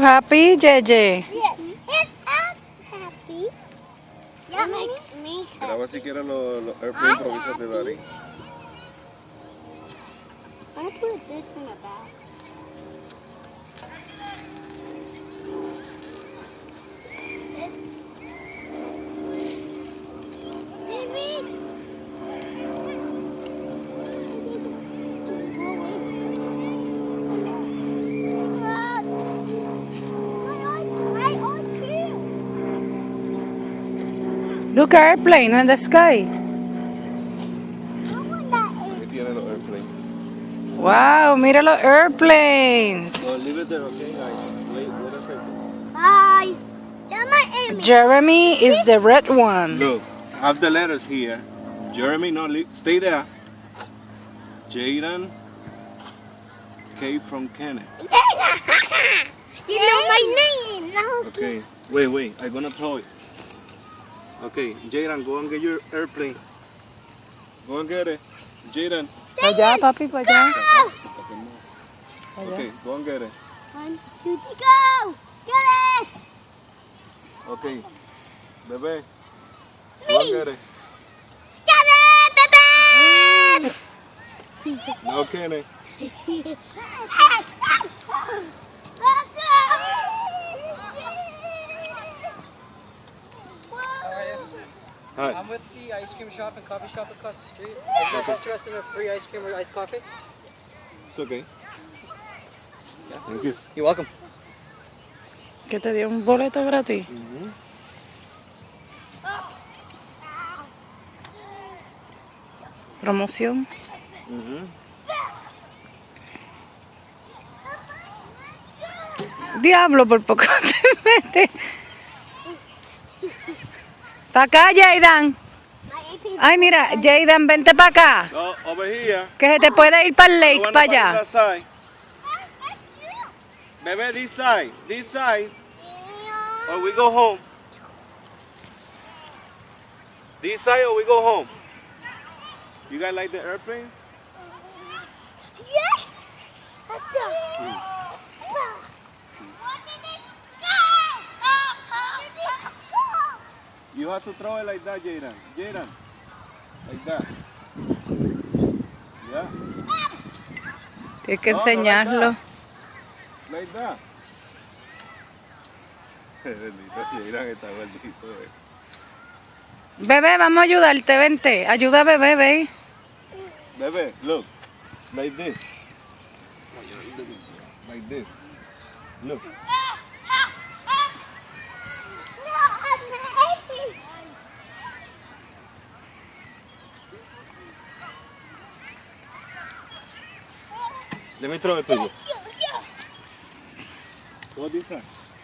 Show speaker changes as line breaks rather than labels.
happy, JJ?
Yes. Is us happy? Yeah, me happy.
Graba si quieres los airplane improvisas de Daddy.
I'm gonna put this in the back. Baby.
Look, airplane in the sky.
Ahí tiene los airplanes.
Wow, mira los airplanes.
So leave it there, okay? Wait a second.
Hi. That's my Amy.
Jeremy is the red one.
Look, have the letters here. Jeremy, no, stay there. Jaden, K from Kenneth.
You know my name. No.
Okay, wait, I'm gonna throw it. Okay, Jaden, go and get your airplane. Go and get it. Jaden.
Para allá, papi, para allá.
Okay, go and get it.
1, 2, 3, go! Get it!
Okay, bebé. Go and get it.
Get it, baby!
No, Kenneth. Hi.
I'm with the ice cream shop and coffee shop across the street. Are you guys interested in a free ice cream or iced coffee?
It's okay. Thank you.
You're welcome.
Que te dio un boleto gratis. Promoción. Diablo, por poco te metes. Pa' acá, Jaydan. Ay, mira, Jaydan, vente para acá.
No, over here.
Que se te puede ir para el lake,
Go on
para
the
allá.
that side. Bebé, this side. Or we go home. This side or we go home. You guys like the airplane?
Yes! Let's go.
You have to throw it like that, Jaden. Jaden. Like that. Yeah.
Tienes que
No,
enseñarlo.
Like that. Bendito, Jaden está gordito.
Bebé, vamos a ayudarte, vente. Ayuda a bebé, ve.
Bebé, look. Like this. Like this. Look. Let me throw it to you. Go this side.